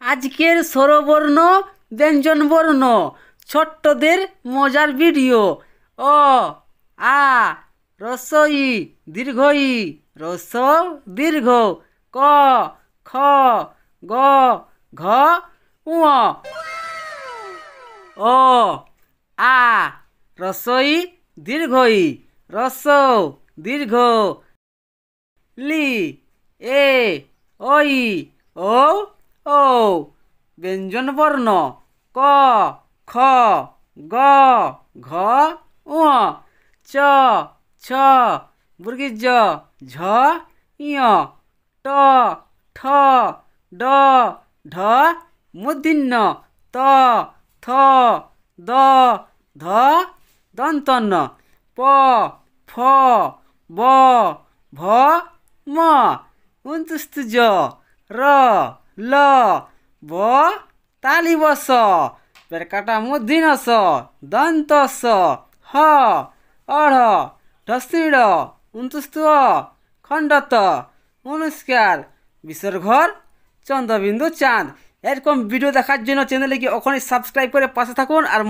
আজকের স্বরবর্ণ ব্যঞ্জনবর্ণ ছোট্টদের মজার ভিডিও। অ আ রস্বই দীর্ঘই রস্ব দীর্ঘ ক খ গ ঘ ঙ। অ আ রস্বই দীর্ঘই রস্ব দীর্ঘ লি এ ওই ও ও। ব্যঞ্জনবর্ণ ক খ গ ঘ ঙ চ ছ বর্গীয় জ ঝ ঞ ট ঠ ড ঢ মূর্ধন্য ত থ দ ধ দন্তন্য প ফ ব ভ ম জ র ল ব তালি বস পেরকাটা মূর্ধন্য স দন্ত স হ অঢ় ঢস্তিড় খণ্ডত অনুষ্কার বিসর্ঘর চন্দ্রবিন্দু চাঁদ। এরকম ভিডিও দেখার জন্য চ্যানেলে গিয়ে ওখানে সাবস্ক্রাইব করে পাশে থাকুন আর